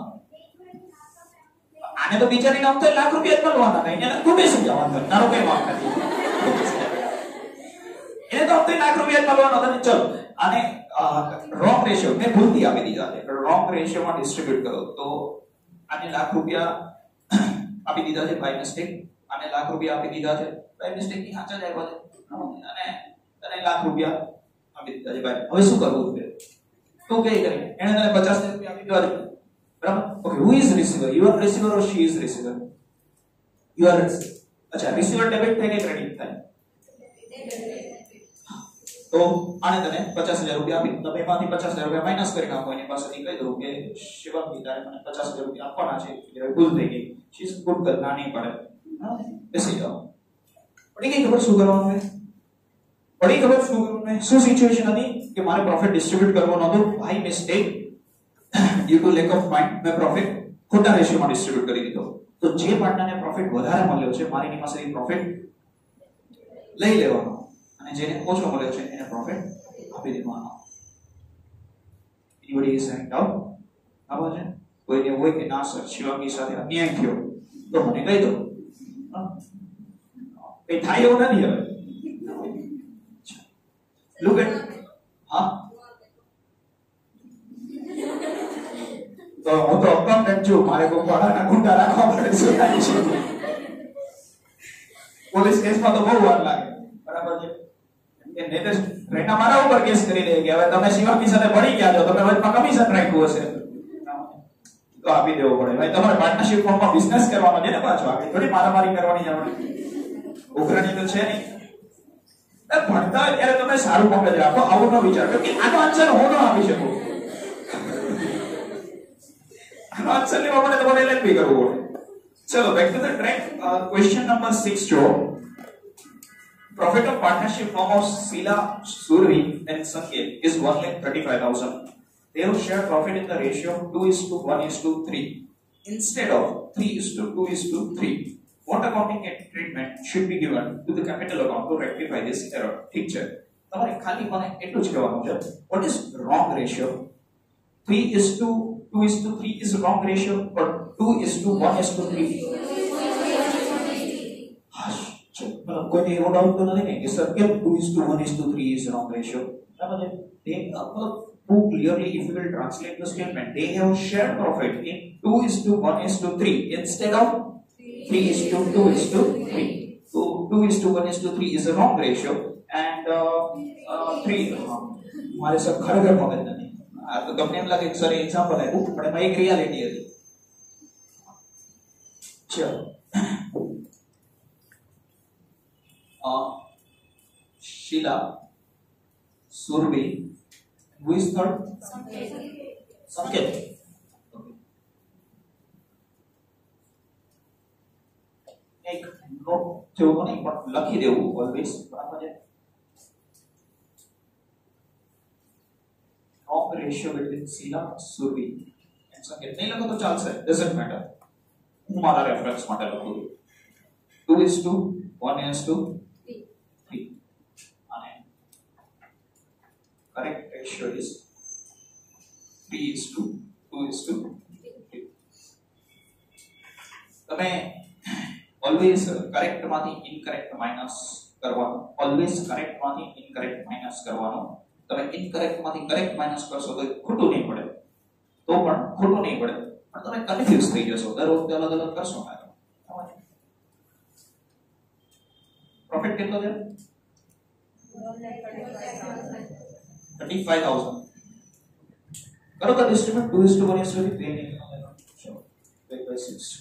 આને તો બિચારીને આમ તો લાખ રૂપિયા જ મળવાના હતા. એને ખોટે સમજાવવાનું તારો કઈ વાંક નથી. એને તો આમ તો લાખ રૂપિયા જ મળવાના હતા ને. ચલો આને રોંગ રેશિયો મેં ભૂલથી આપી દીધા છે. રોંગ રેશિયોમાં ડિસ્ટ્રીબ્યુટ કરો તો આને લાખ રૂપિયા આપી દીધા છે બાય મિસ્ટેક. આને લાખ રૂપિયા આપી દીધા છે બાય મિસ્ટેક ની સાચા જ આવ્યા છે અને લાખ રૂપિયા આપી દીધા છે ભાઈ. હવે શું કરવું છે? તો કઈ કરી એને તને 50,000 રૂપિયા આપી દીધા છે. બરાબર okay who is receiver? You are receiver or she is receiver? You are receiver. અચ્છા receiver ડેબિટ થાય કે ક્રેડિટ થાય? તો આને તને 50,000 રૂપિયા આપી તમે એમાંથી 50,000 રૂપિયા માઈનસ કરી નાખો. એની પાસેથી કહી દો કે શિવાંગી તારે મને 50,000 રૂપિયા આપવાના છે એટલે ભૂલ થઈ ગઈ. she is good girl નાની પડે બેસી જાઓ. પડી ગઈ ખબર શું કરવાનું છે? પડી ખબર શું કરવાનું છે? શું સિચ્યુએશન હતી કે મારે પ્રોફિટ ડિસ્ટ્રીબ્યુટ કરવાનો હતો by mistake due to lack of mind મેં પ્રોફિટ ખોટા રેશિયોમાં ડિસ્ટ્રીબ્યુટ કરી દીધો. તો જે પાર્ટનરને પ્રોફિટ વધારે મળ્યો છે મારી એની પાસેથી પ્રોફિટ લઈ લેવાનો અને જેને ઓછો મળ્યો છે એને પ્રોફિટ આપી દેવાનો. anybody is saying doubt? બરાબર છે? કોઈને હોય કે ના સર શિવાંગી સાથે અન્યાય થયો તો મને કહી દો. કઈ થાય એવું નથી. હવે look at હા તો હું તો અકાઉન્ટન્ટ છું. મારે કોઈ ભાડાના ગુંડા રાખવા પડે શું થાય છે? પોલીસ કેસમાં તો બહુ વાર લાગે. બરાબર છે? નહીં તો રેના મારા ઉપર કેસ કરી લે કે હવે તમે શિવાંગી સાથે ભળી ગયા છો તમે વચમાં કમિશન રાખ્યું હશે તો આપી દેવો પડે. ભાઈ તમારે પાર્ટનરશિપ ફોર્મમાં બિઝનેસ કરવાનો છે ને પાછો આગળ થોડી મારામારી કરવાની જરૂર નથી. ઉઘરાણી તો છે નહીં. એ ભણતા હોય ત્યારે તમે સારું મગજ રાખો, આવું ન વિચારો કે આનો આન્સર હું ન આપી શકું, આનો આન્સર લેવા માટે તમારે એલએલબી કરવું પડે. ચલો back to the track. Question number 6 જો profit of partnership firm of Sheela, Survi and Sanket is 1,35,000. They have shared profit in the ratio of 2:1:3 instead of 3:2:3. What accounting treatment should be given to the capital account to rectify this error? ठीक છે, તમારે ખાલી મને એટલું જ કહેવાનું છે, what is wrong ratio? 3:2:3 is wrong ratio or 2:1:3? मतलब कोई एवो डाउट तो नहीं है कि सर क्या 2:1:3 is wrong ratio? मतलब they मतलब too clearly, if you will translate the statement, they have shared profit in 2:1:3 instead of 3:2:3. So 2:1:3 is a wrong ratio and 3 हमारे सब खरेखर मगज नहीं आ तो તમને એમ લાગે કે સર એક્ઝામ્પલ આપ્યું પણ એમાં એક રિયાલિટી હતી. ચલો Sheela, Survi, who is third? Sanket. एक नोट जो नहीं पर लखी देवू ऑलवेज बराबर है. Wrong ratio between Sheela, Survi and Sanket. नहीं लगा तो चल सकता, doesn't matter. हमारा reference model लखो 2:1:3. Correct ratio is 3:2:3. તમે always correct માંથી incorrect minus કરવાનો, always correct માંથી incorrect minus કરવાનો. તમે incorrect માંથી correct minus કરશો તો ખોટું નહીં પડે, તો પણ ખોટું નહીં પડે, પણ તમે કન્ફ્યુઝ થઈ જશો દર વખતે અલગ અલગ કરશો. પ્રોફિટ કેટલો છે? 35,000. करो का डिस्ट्रीब्यूट 2:1:3 नहीं करना. चलो 8/6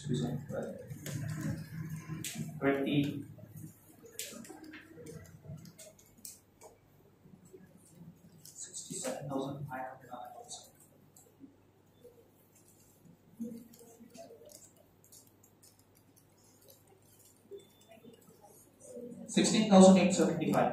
20 67,500. 16,875.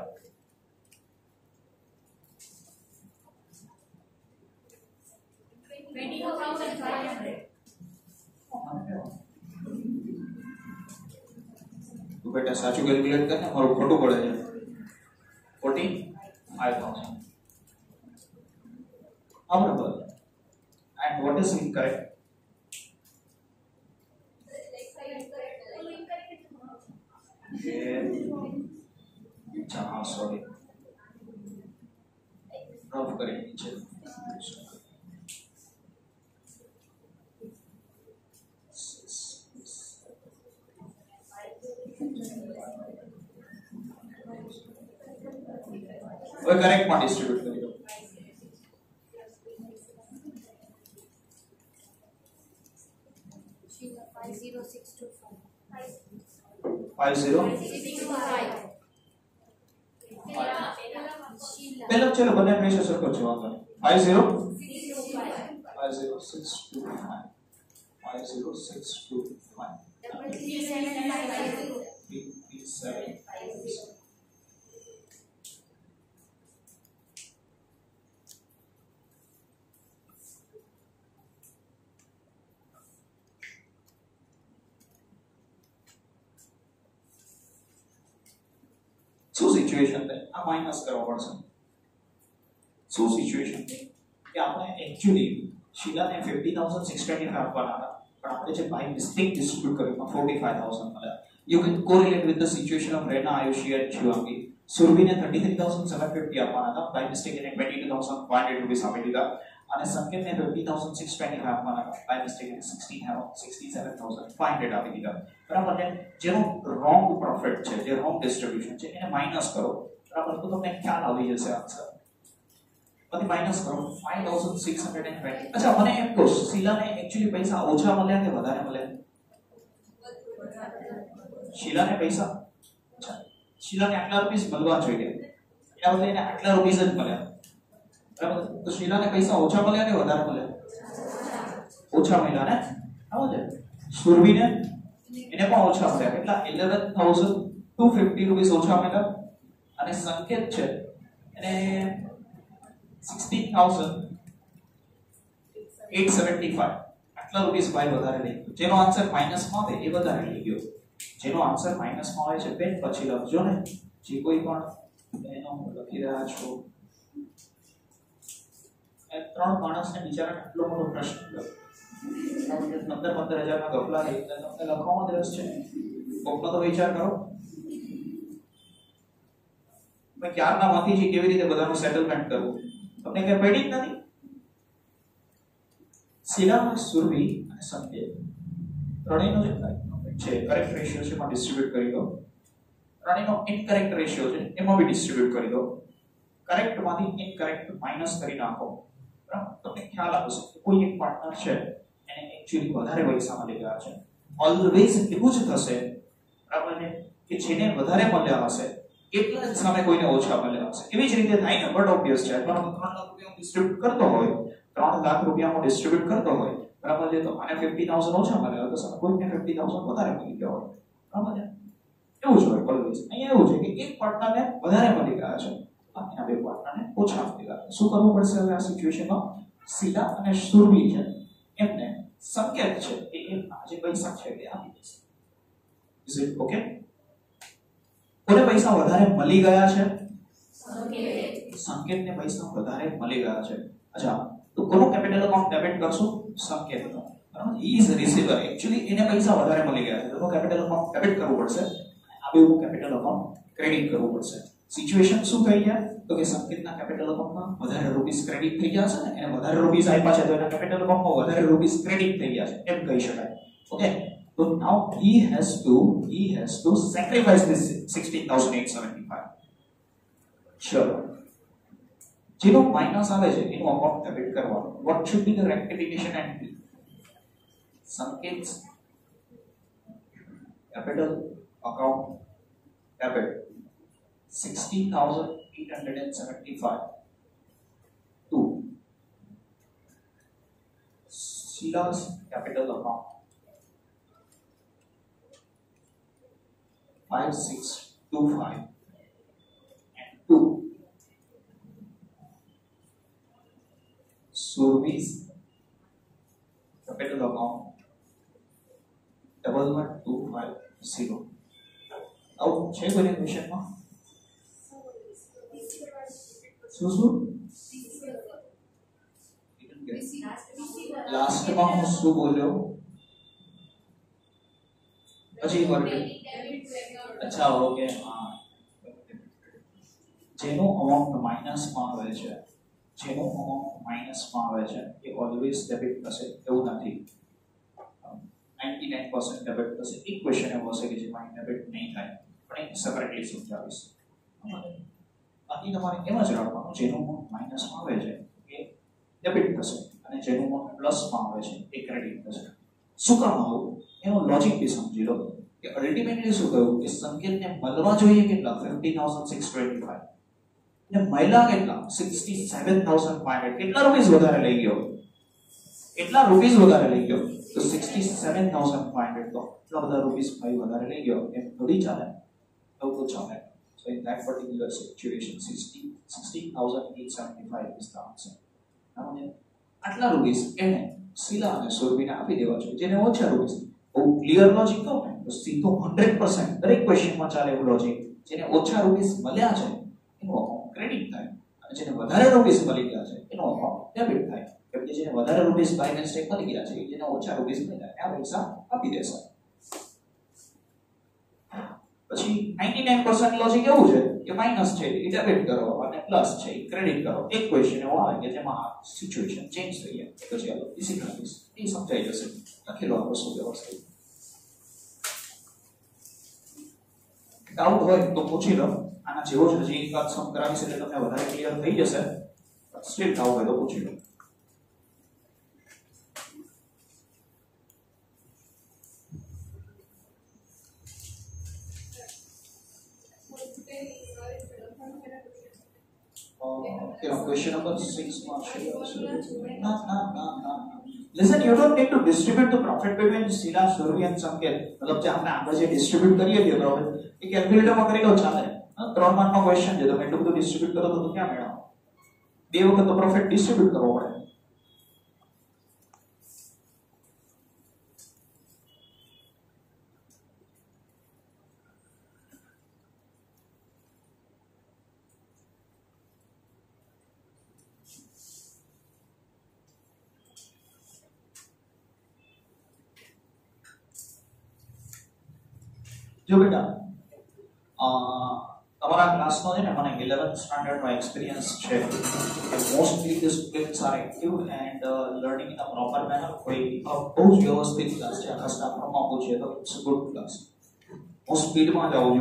तो बेटा साचू कैलकुलेट करने और खोटू पड़े है 45,000. बराबर. And what is incorrect? Sorry drop करें नीचे. वो करेक्ट में डिस्ट्रीब्यूट कर दो. Sheela 50625. 50. पहले चलो बने प्रेशर सर्कल छो वाला 50. 50,625. 337. શું સિચ્યુએશન છે? આ માઈનસ કરવા પડશે. શું સિચ્યુએશન છે કે આપણે એક્ચ્યુઅલી શીલાને 50,625 આપવાના હતા, પણ આપણે જે બાય મિસ્ટેક ડિસ્ટ્રીબ્યુટ કર્યું 45,000 મળ્યા. You can correlate with the situation of Reena, Ayushi and Shivangi. સુરભીને 33,750 આપવાના હતા, બાય મિસ્ટેક એને 22,500 રૂપીસ આપી દીધા. અને સંકેતને 50,625 આપવાના હતા, બાય મિસ્ટેક એને 67,500 આપી દીધા. બરાબર છે. જેનો રોંગ પ્રોફિટ છે, જે રોંગ ડિસ્ટ્રીબ્યુશન છે, એને માઈનસ કરો. બરાબર, તો તમને ખ્યાલ આવી જશે આન્સર. પછી માઈનસ કરો 5,620. અચ્છા, મને એમ કહો, શીલાને એક્ચ્યુઅલી પૈસા ઓછા મળ્યા કે વધારે મળ્યા? શીલાને પૈસા, અચ્છા, શીલાને આટલા રૂપિયા મળવા જોઈએ. એના બદલે એને આટલા રૂપીસ જ મળ્યા, બરાબર? તો શીલાને પૈસા ઓછા મળ્યા કે વધારે મળ્યા? ઓછા મળ્યા ને, બરાબર છે. સુરભીને એને પણ ઓછા મળ્યા, કેટલા? 11,250 રૂપીસ ઓછા મળ્યા. અને સંકેત છે એને 16,875 આટલા રૂપીસ ભાઈ વધારે લઈ ગયો. જેનો આન્સર માઈનસમાં આવે એ વધારે લઈ ગયો. જેનો આન્સર માઈનસમાં આવે છે બેન પછી લખજો ને, જે કોઈ પણ એનો લખી રહ્યા છો. એ ત્રણ માણસને બિચારાને આટલો મોટો પ્રશ્ન કર્યો, 15,000 ના ગફલા લઈ તમને લખવામાં રસ છે, કોકનો તો વિચાર કરો. મેં ક્યારના માંથી કેવી રીતે બધાનું સેટલમેન્ટ કરવું તમને કઈ પડી જ નથી. શીલા, સુરભી અને સંકેત ત્રણેયનો જે છે કરેક્ટ રેશિયો છે એમાં ડિસ્ટ્રીબ્યુટ કરી દો. ત્રણેયનો ઇનકરેક્ટ રેશિયો છે એમાં બી ડિસ્ટ્રીબ્યુટ કરી દો. કરેક્ટ માંથી ઇનકરેક્ટ માઈનસ કરી નાખો, બરાબર? તમને ખ્યાલ આવશે કે કોઈ એક પાર્ટનર છે એને એક્ચ્યુઅલી વધારે પૈસા મળી ગયા છે. ઓલવેઝ એવું જ થશે, બરાબર છે, કે જેને વધારે મળ્યા હશે એટલા જ સામે કોઈને ઓછા મળ્યા હશે. એવી જ રીતે થાય ને, બટ ઓબ્વિયસ છે. 3 લાખ રૂપિયા ડિસ્ટ્રીબ્યુટ કરતો હોય, 3 લાખ રૂપિયા ડિસ્ટ્રીબ્યુટ કરતો હોય, બરાબર છે, તો આને 50,000 ઓછા મળ્યા તો સામે કોઈને 50,000 વધારે મળી ગયા હોય, બરાબર છે. એવું જ હોય ઓલવેઝ. અહીંયા એવું છે કે એક પાર્ટનરને વધારે મળી ગયા છે, બાકીના બે પાર્ટનરને ઓછા મળી ગયા. શું કરવું પડશે હવે આ સિચ્યુએશનમાં? શીલા અને સુરભી છે એમને સંકેત છે કે એ જે પૈસા છે એ આપી દેશે. Is it okay? કોને પૈસા વધારે મળી ગયા છે? સંકેતને પૈસા વધારે મળી ગયા છે. અચ્છા, તો કોનો કેપિટલ અકાઉન્ટ ડેબિટ કરશું? સંકેતનો, બરાબર? હી ઇઝ રિસીવર, એક્ચ્યુઅલી એને પૈસા વધારે મળી ગયા છે, તો કેપિટલ અકાઉન્ટ ડેબિટ કરવું પડશે, આ બેનું કેપિટલ અકાઉન્ટ ક્રેડિટ કરવું પડશે. સિચ્યુએશન શું થઈ ગયા? તો કે સંકેતના કેપિટલ અકાઉન્ટમાં વધારે રૂપીસ ક્રેડિટ થઈ ગયા છે ને, એને વધારે રૂપીસ આપ્યા છે તો એના કેપિટલ અકાઉન્ટમાં વધારે રૂપીસ ક્રેડિટ થઈ ગયા છે એમ કહી શકાય. Okay, so now he has to sacrifice this 16,875. ચલો, જેનો માઈનસ આવે છે એનું અકાઉન્ટ ડેબિટ કરવાનું. what should be the rectification entry? સંકેત capital account debit 16,875 to Sheila's capital account 5625 and 2 Survi's capital account 11250. આવું છે કોઈ ક્વેશ્ચનમાં? શું લાસ્ટમાં હું શું બોલ્યો? પછી અચ્છા ઓકે, હા, જેનો અમાઉન્ટ માઈનસમાં આવે છે, જેનો અમાઉન્ટ માઈનસમાં આવે છે એ ઓલવેઝ ડેબિટ થશે એવું નથી. 99% ડેબિટ થશે. એક ક્વેશ્ચન એવો હશે કે જેમાં ડેબિટ નહીં થાય, પણ એ સેપરેટલી સમજાવીશ. બાકી તમારે એમ જ રાખવાનું, જેનો અમાઉન્ટ માઈનસમાં આવે છે એ ડેબિટ થશે અને જેનો અમાઉન્ટ પ્લસમાં આવે છે એ ક્રેડિટ થશે. શું કામ આવું એનો લોજિક બી સમજી લો કે અલ્ટિમેટલી શું કહ્યું કે સંકેતને મળવા જોઈએ કેટલા? 50,625 ને મળ્યા કેટલા? 67,500. કેટલા રૂપીસ વધારે લઈ ગયો? એટલા રૂપીસ વધારે લઈ ગયો તો 67,500 તો એટલા બધા રૂપીસ ભાઈ વધારે લઈ ગયો એમ થોડી ચાલે, એવું તો ચાલે. So in that particular situation 16,875 is the answer. આટલા રૂપીસ એને શીલા અને સુરભીને આપી દેવા જોઈએ, જેને ઓછા રૂપીસ. બહુ ક્લિયર લોજિક કહું ને તો સીધો 100% દરેક ક્વેશ્ચનમાં ચાલે એવું લોજિક. જેને ઓછા રૂપીસ મળ્યા છે એનું અકાઉન્ટ ક્રેડિટ થાય અને જેને વધારે રૂપીસ મળી ગયા છે એનું અકાઉન્ટ ડેબિટ થાય. કેમ કે જેને વધારે રૂપીસ બાય મિસ્ટેક મળી ગયા છે જેને ઓછા રૂપીસ મળ્યા આ પૈસા આપી દેશે. પછી 99% લોજિક એવું છે કે માઈનસ છે એ ડેબિટ કરો અને પ્લસ છે એ ક્રેડિટ કરો. એક ક્વેશ્ચન એવો આવે કે જેમાં સિચ્યુએશન ચેન્જ થઈ જાય તો ચાલો ઈસી કરીશ, એ સમજાઈ જશે. લખેલો આપણો શું વ્યવસ્થિત. ડાઉટ હોય તો પૂછી લો. આના જેવો જ હજી એક વાત સમ કરાવીશ એટલે તમને વધારે ક્લિયર થઈ જશે. સ્ટીલ ડાઉટ હોય તો પૂછી લો. Question number 6. No. Listen, you don't need to distribute the profit between Sila, Survi and Sanket. मतलब जो हमने आगे से distribute करी है profit, ये calculator में करेगा अच्छा है. 3 मार्क का question है तो मैं तो distribute करो तो क्या मिलेगा? देवो का तो profit distribute करो पड़े. जो बेटा તમારા ક્લાસનો છે ને મને 11th સ્ટાન્ડર્ડ નો એક્સપિરિયન્સ છે કે mostly the students are active and learning in a proper manner કોઈ બહુ જ વ્યવસ્થિત ક્લાસ છે આખા સ્ટાફમાં પૂછીએ તો ઇટ્સ અ ગુડ ક્લાસ હું સ્પીડમાં જાઉં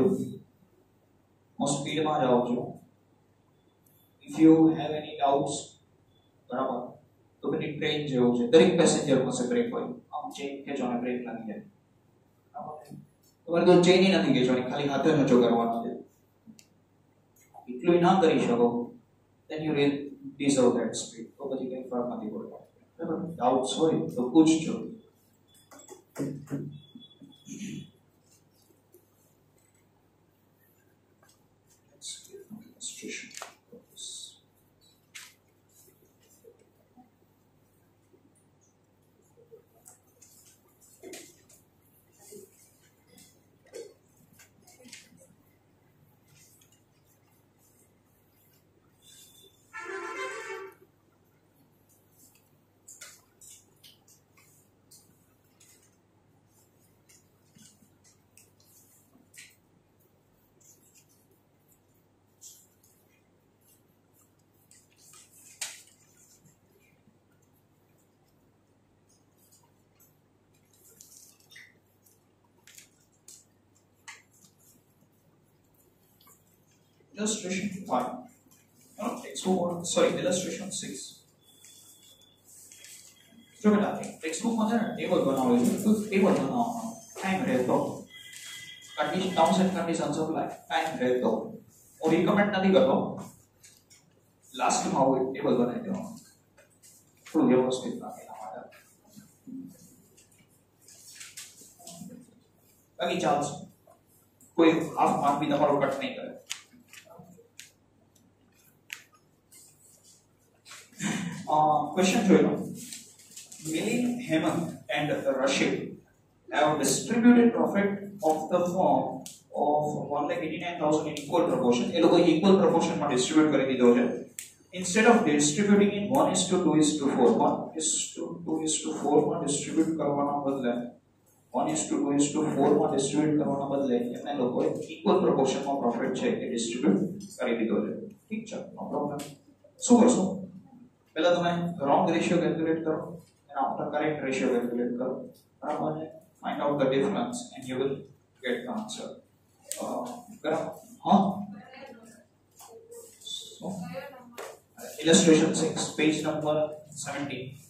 છું if you have any doubts બરાબર તો પેલી ટ્રેન જેવું છે દરેક પેસેન્જર પાસે બ્રેક હોય આમ ચેન ખેંચો ને બ્રેક લાગી જાય બરાબર તમારે તો ચેન નથી ખેંચવાની ખાલી હાથે નચો કરવાનો છે એટલું ના કરી શકો then you will deserve that speed તો પછી કઈ ફરક નથી પડતો બરાબર ડાઉટ્સ હોય તો પૂછજો Illustration 5. Illustration 6. जो बेटा टेक्स्टबुक में है टेबल बनाओ तो टेबल बनाओ टाइम रहतो condition terms and conditions of life time रहतो और रिकमेंड नहीं करतो लास्ट में आओ टेबल बनाई दो थोड़ा व्यवस्थित लागे हमारा बाकी चांस कोई हाफ मार्क भी તમારો કટ નહીં કરે question જોઈ લો Milling, Hemant and Rashid have distributed profit of the firm of 1,89,000 in equal proportion. એ લોકો equal proportion માં distribute કરી દીધો છે. Instead of distributing in 1:2:4, 1:2:4 માં distribute કરવાના બદલે 1:2:4 માં distribute કરવાના બદલે એમને લોકોએ equal proportion માં profit છે એ distribute કરી દીધો છે. ઠીક છે, નો પ્રોબ્લેમ. શું કરશો? પહેલા તમે wrong ratio calculate કરો and after correct ratio calculate કરો બરાબર છે find out the difference and you will get the answer બરાબર હા so illustration 6 page number 17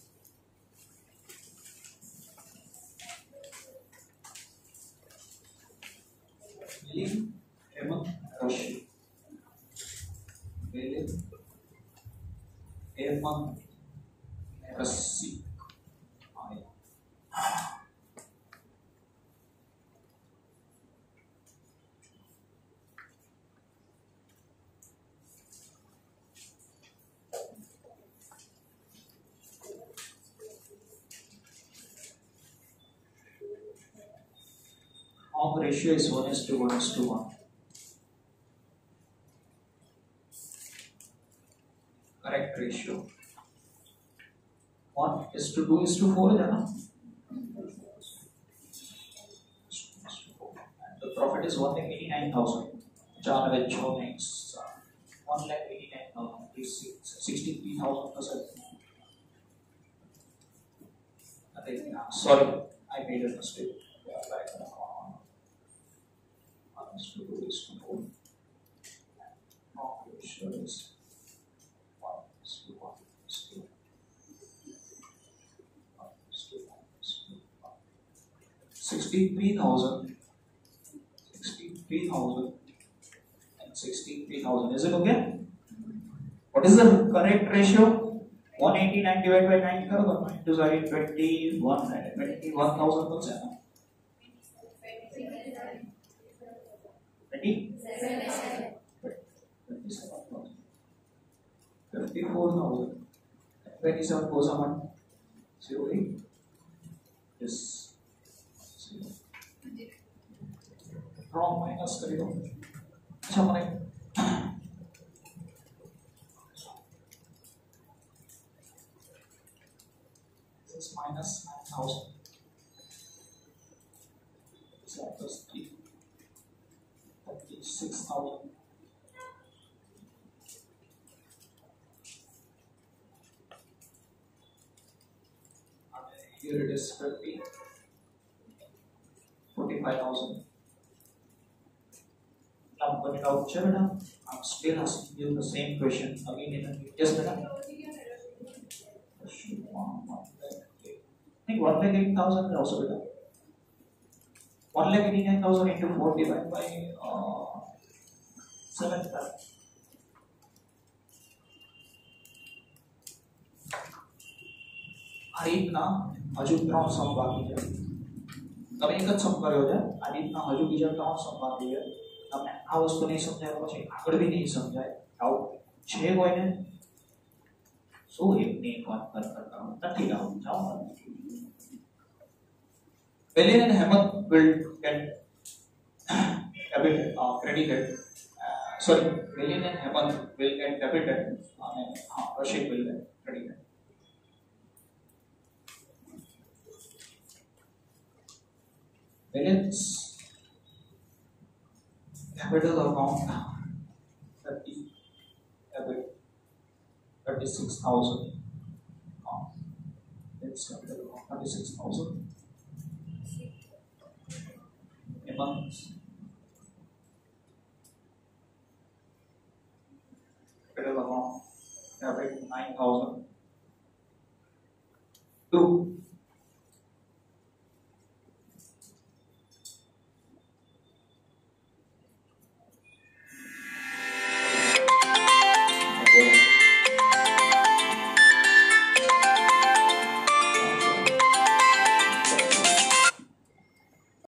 Milling, Hemant, Rashid Milling, Hemant, Rashid Our ratio is 1:1:1. Correct ratio. 1:2:4 है ना? The profit is 1,89,000. 1,89,000. 63,000 sorry, I made a mistake. Sixty-three thousand and 63,000. Is it okay? What is the correct ratio? 189 divided by 9 करो तो 9 to 21 21,000 बच जाएगा 54,000 27 goes on 08 yes wrong minus करेगा अच्छा मैंने this is minus 9,000 so plus 36,000 here it is 45,000 now put it out children I'm still asking you the same question again in a just I think 1,08,000 is also better 1,89,000 into 4 divided by 7 આ રીતના હજુ 3 સમ બાકી છે તમે એક જ સમ કર્યો છે આ રીતના હજુ બીજા 3 સમ બાકી છે તમને આ વસ્તુ નહીં સમજાય પછી આગળ બી નહીં સમજાય આવું છે કોઈને શું એકની એક વાત કરતા નથી આવું જાઓ Belen and Hemant will get credited. Sorry, Belen and Hemant will get debited, and Rashid will get credited. Belen's capital account 36,000. It's capital account 36,000. Months. Capital amount, 9,000. 2.